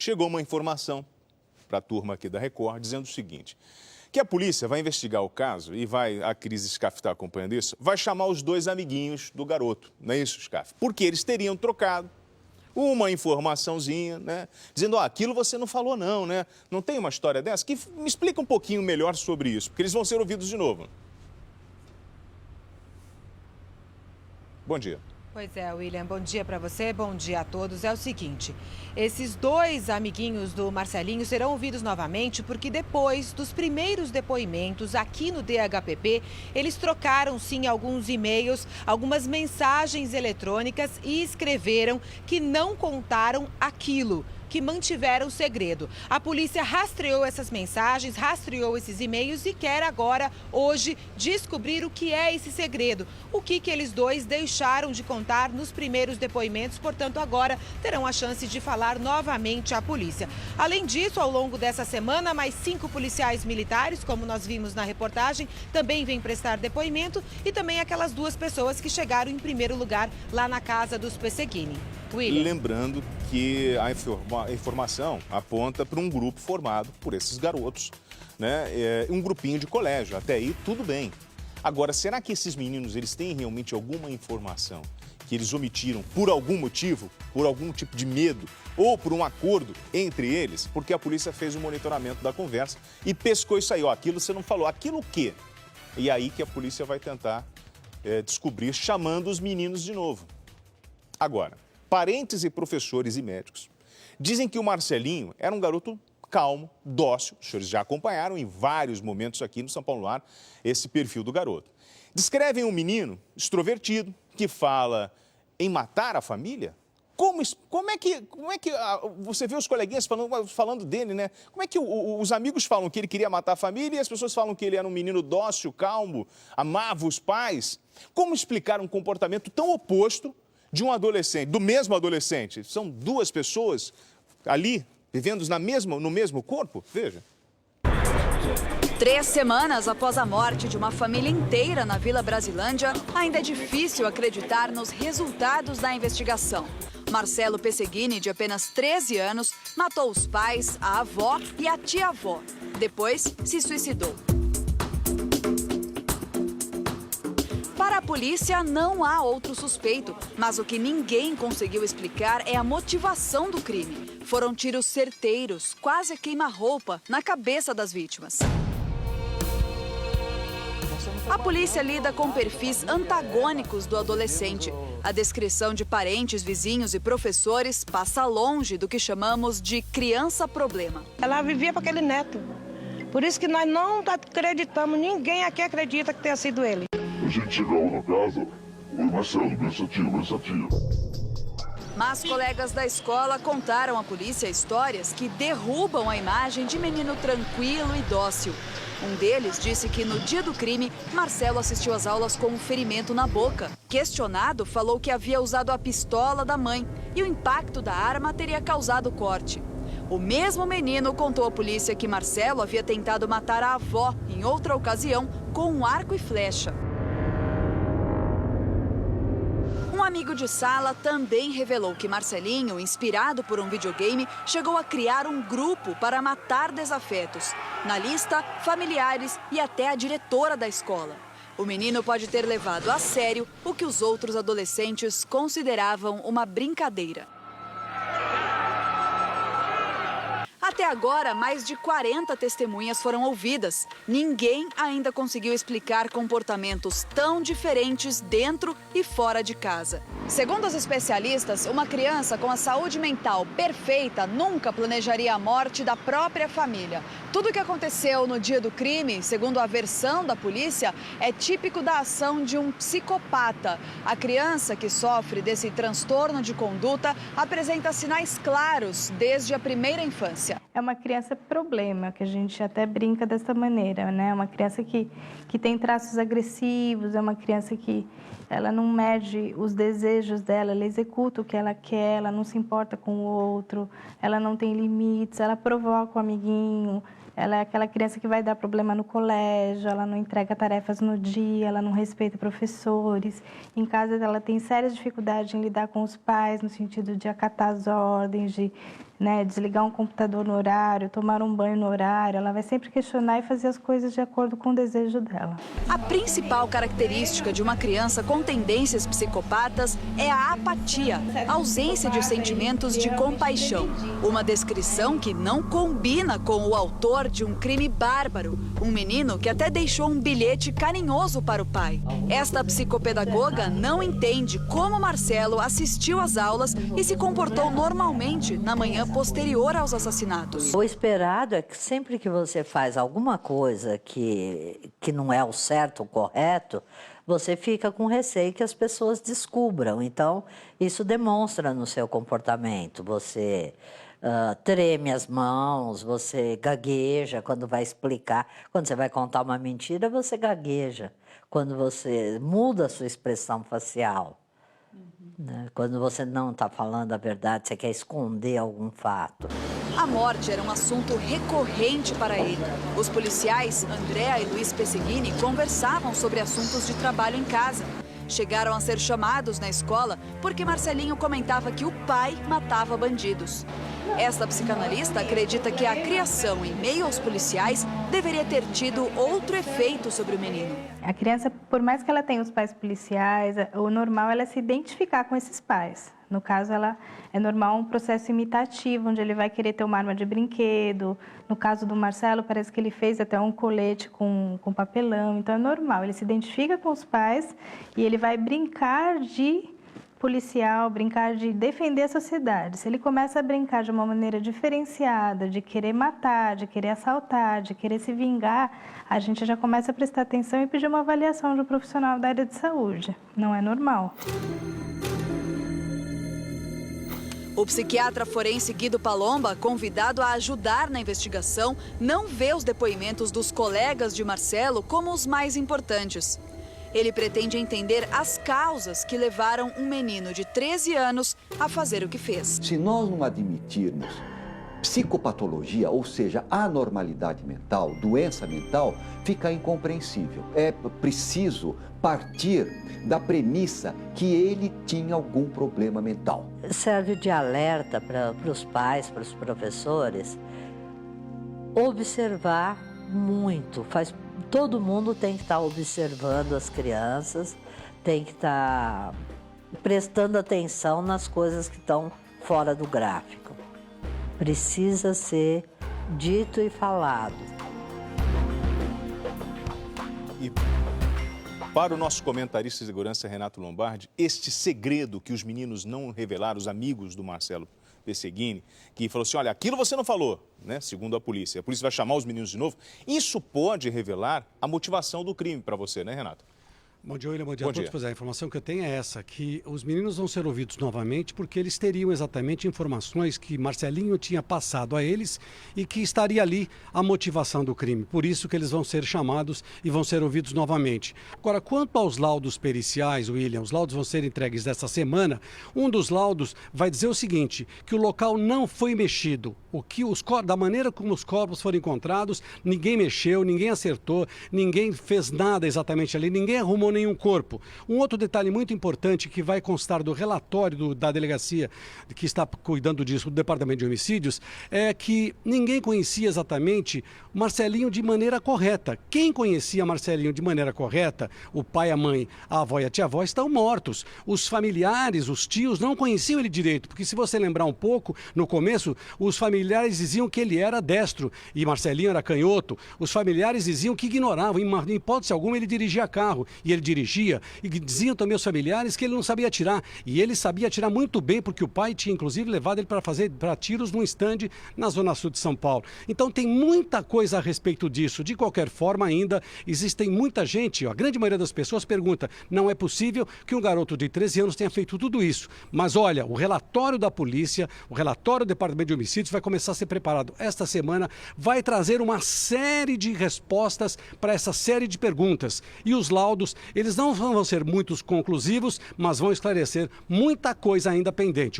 chegou uma informação para a turma aqui da Record dizendo o seguinte, que a polícia vai investigar o caso e a Cris Scaff está acompanhando isso, vai chamar os dois amiguinhos do garoto, não é isso, Scaff? Porque eles teriam trocado uma informaçãozinha, né? Dizendo, aquilo você não falou não, né? Não tem uma história dessa? Que me explica um pouquinho melhor sobre isso, porque eles vão ser ouvidos de novo. Bom dia. Pois é, William, bom dia para você, bom dia a todos. É o seguinte, esses dois amiguinhos do Marcelinho serão ouvidos novamente porque depois dos primeiros depoimentos aqui no DHPP, eles trocaram sim alguns e-mails, algumas mensagens eletrônicas e escreveram que não contaram aquilo, que mantiveram segredo. A polícia rastreou essas mensagens, rastreou esses e-mails e quer agora, hoje, descobrir o que é esse segredo. O que eles dois deixaram de contar nos primeiros depoimentos, portanto, agora terão a chance de falar novamente à polícia. Além disso, ao longo dessa semana, mais 5 policiais militares, como nós vimos na reportagem, também vêm prestar depoimento e também aquelas 2 pessoas que chegaram em primeiro lugar lá na casa dos Pesseguini. William. Lembrando que a informação aponta para um grupo formado por esses garotos, né? Um grupinho de colégio, até aí tudo bem. Agora, será que esses meninos eles têm realmente alguma informação que eles omitiram por algum motivo, por algum tipo de medo ou por um acordo entre eles? Porque a polícia fez um monitoramento da conversa e pescou isso aí, aquilo você não falou, aquilo o quê? E aí que a polícia vai tentar descobrir, chamando os meninos de novo. Agora, parentes e professores e médicos dizem que o Marcelinho era um garoto calmo, dócil. Os senhores já acompanharam em vários momentos aqui no São Paulo no Ar esse perfil do garoto. Descrevem um menino extrovertido que fala em matar a família. Como é que você vê os coleguinhas falando dele, né? Como é que os amigos falam que ele queria matar a família e as pessoas falam que ele era um menino dócil, calmo, amava os pais? Como explicar um comportamento tão oposto de um adolescente, do mesmo adolescente? São 2 pessoas ali, vivendo no mesmo corpo? Veja. 3 semanas após a morte de uma família inteira na Vila Brasilândia, ainda é difícil acreditar nos resultados da investigação. Marcelo Pesseguini, de apenas 13 anos, matou os pais, a avó e a tia-avó. Depois, se suicidou. Para a polícia, não há outro suspeito, mas o que ninguém conseguiu explicar é a motivação do crime. Foram tiros certeiros, quase queima-roupa, na cabeça das vítimas. A polícia lida com perfis antagônicos do adolescente. A descrição de parentes, vizinhos e professores passa longe do que chamamos de criança-problema. Ela vivia para aquele neto. Por isso que nós não acreditamos, ninguém aqui acredita que tenha sido ele. A gente chegava na casa, oi Marcelo, vem essa tia. Mas colegas da escola contaram à polícia histórias que derrubam a imagem de menino tranquilo e dócil. Um deles disse que no dia do crime, Marcelo assistiu às aulas com um ferimento na boca. Questionado, falou que havia usado a pistola da mãe e o impacto da arma teria causado o corte. O mesmo menino contou à polícia que Marcelo havia tentado matar a avó em outra ocasião com um arco e flecha. Um amigo de sala também revelou que Marcelinho, inspirado por um videogame, chegou a criar um grupo para matar desafetos. Na lista, familiares e até a diretora da escola. O menino pode ter levado a sério o que os outros adolescentes consideravam uma brincadeira. Até agora, mais de 40 testemunhas foram ouvidas. Ninguém ainda conseguiu explicar comportamentos tão diferentes dentro e fora de casa. Segundo os especialistas, uma criança com a saúde mental perfeita nunca planejaria a morte da própria família. Tudo o que aconteceu no dia do crime, segundo a versão da polícia, é típico da ação de um psicopata. A criança que sofre desse transtorno de conduta apresenta sinais claros desde a primeira infância. É uma criança problema, que a gente até brinca dessa maneira, né? É uma criança que tem traços agressivos, é uma criança que ela não mede os desejos dela, ela executa o que ela quer, ela não se importa com o outro, ela não tem limites, ela provoca o amiguinho, ela é aquela criança que vai dar problema no colégio, ela não entrega tarefas no dia, ela não respeita professores. Em casa ela tem sérias dificuldades em lidar com os pais, no sentido de acatar as ordens, de né, desligar um computador no horário, tomar um banho no horário. Ela vai sempre questionar e fazer as coisas de acordo com o desejo dela. A principal característica de uma criança com tendências psicopatas é a apatia, a ausência de sentimentos de compaixão. Uma descrição que não combina com o autor de um crime bárbaro, um menino que até deixou um bilhete carinhoso para o pai. Esta psicopedagoga não entende como Marcelo assistiu às aulas e se comportou normalmente na manhã posterior aos assassinatos. O esperado é que sempre que você faz alguma coisa que não é o certo, o correto, você fica com receio que as pessoas descubram. Então, isso demonstra no seu comportamento. Você treme as mãos, você gagueja quando vai explicar. Quando você vai contar uma mentira, você gagueja. Quando você muda a sua expressão facial. Quando você não está falando a verdade, você quer esconder algum fato. A morte era um assunto recorrente para ele. Os policiais, Andréa e Luiz Pesseguini, conversavam sobre assuntos de trabalho em casa. Chegaram a ser chamados na escola porque Marcelinho comentava que o pai matava bandidos. Esta psicanalista acredita que a criação em meio aos policiais deveria ter tido outro efeito sobre o menino. A criança, por mais que ela tenha os pais policiais, o normal é ela se identificar com esses pais. No caso, é normal um processo imitativo, onde ele vai querer ter uma arma de brinquedo. No caso do Marcelo, parece que ele fez até um colete com papelão. Então, é normal, ele se identifica com os pais e ele vai brincar de policial, brincar de defender a sociedade. Se ele começa a brincar de uma maneira diferenciada, de querer matar, de querer assaltar, de querer se vingar, a gente já começa a prestar atenção e pedir uma avaliação de um profissional da área de saúde. Não é normal. O psiquiatra forense Guido Palomba, convidado a ajudar na investigação, não vê os depoimentos dos colegas de Marcelo como os mais importantes. Ele pretende entender as causas que levaram um menino de 13 anos a fazer o que fez. Se nós não admitirmos psicopatologia, ou seja, anormalidade mental, doença mental, fica incompreensível. É preciso partir da premissa que ele tinha algum problema mental. Serve de alerta para os pais, para os professores, observar muito. Todo mundo tem que estar observando as crianças, tem que estar prestando atenção nas coisas que estão fora do gráfico. Precisa ser dito e falado. E para o nosso comentarista de segurança, Renato Lombardi, este segredo que os meninos não revelaram, os amigos do Marcelo Pesseguini, que falou assim, olha, aquilo você não falou, né? Segundo a polícia vai chamar os meninos de novo. Isso pode revelar a motivação do crime para você, né, Renato? Bom dia, William. Bom dia a todos. Pois é, a informação que eu tenho é essa, que os meninos vão ser ouvidos novamente porque eles teriam exatamente informações que Marcelinho tinha passado a eles e que estaria ali a motivação do crime. Por isso que eles vão ser chamados e vão ser ouvidos novamente. Agora, quanto aos laudos periciais, William, os laudos vão ser entregues esta semana. Um dos laudos vai dizer o seguinte, que o local não foi mexido. Da maneira como os corpos foram encontrados, ninguém mexeu, ninguém acertou, ninguém fez nada exatamente ali, ninguém arrumou nenhum corpo. Um outro detalhe muito importante que vai constar do relatório da delegacia que está cuidando disso, do Departamento de Homicídios, é que ninguém conhecia exatamente Marcelinho de maneira correta. Quem conhecia Marcelinho de maneira correta, o pai, a mãe, a avó e a tia-avó, estão mortos. Os familiares, os tios, não conheciam ele direito, porque se você lembrar um pouco, no começo, os familiares diziam que ele era destro e Marcelinho era canhoto. Os familiares diziam que ignoravam, em hipótese alguma ele dirigia carro e ele dirigia, e diziam também os familiares que ele não sabia atirar, e ele sabia atirar muito bem, porque o pai tinha inclusive levado ele para tiros num estande na zona sul de São Paulo. Então tem muita coisa a respeito disso. De qualquer forma, ainda existem muita gente, a grande maioria das pessoas pergunta, não é possível que um garoto de 13 anos tenha feito tudo isso. Mas olha, o relatório da polícia, o relatório do Departamento de Homicídios vai começar a ser preparado esta semana, vai trazer uma série de respostas para essa série de perguntas. E os laudos, eles não vão ser muito conclusivos, mas vão esclarecer muita coisa ainda pendente.